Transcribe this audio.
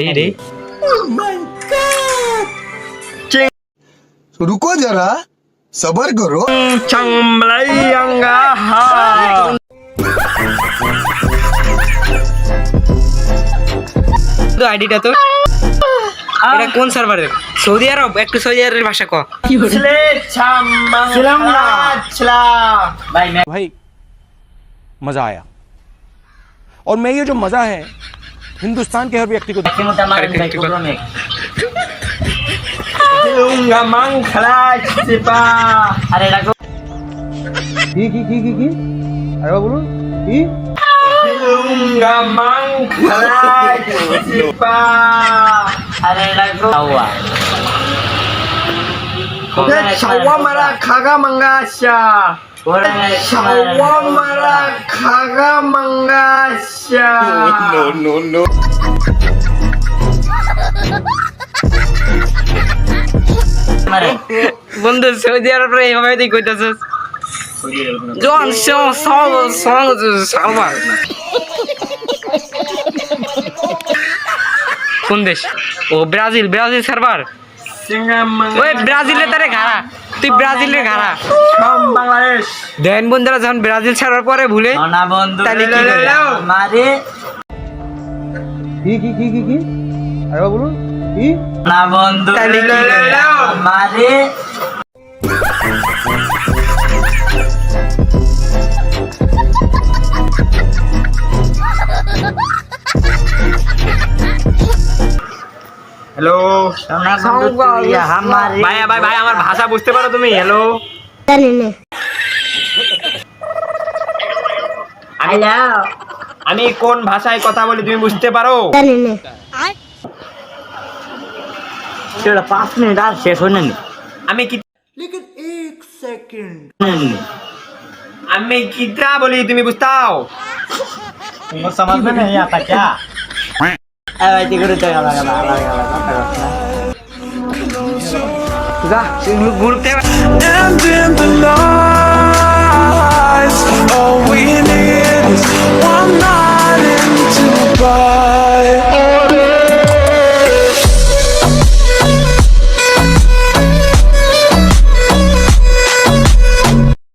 रे रुको जरा सबर करो चंबलाइंगा हा তো আইডিটা তো এটা কোন সার্ভারে সৌদি আরব একটু সৌদি আরবের ভাষা ক भाई मजा आया और मैं ये जो मजा है हिंदुस्तान के हर व्यक्ति को Shawamara khaga mangasya. Shawamara khaga mangasya. no বন্ধু সৌদি আরবে এইভাবে তুই কইতাছস জন সালমান কোন দেশ ও ব্রাজিল সার্ভার ওই ব্রাজিলে তারে ঘাড়া তুই ব্রাজিলের ঘাড়া বাংলাদেশ দেন বন্ধুরা যখন ব্রাজিল ছাড়ার পরে ভুলে না বন্ধু তাহলে কি করে মারে কি আরে বলুন কি না বন্ধু তাহলে কি করে মারে হ্যালো ভাই আমার ভাষা বুঝতে পারো তুমি হ্যালো আমি কোন ভাষায় কথা বলি তুমি বুঝতে পারো 5 মিনিট আর শেষ হয় না আমি কি আমি কিতা বলি তুমি বুঝতাও समझ में नहीं आता क्या ভাই টিকেট তো ঘুরতে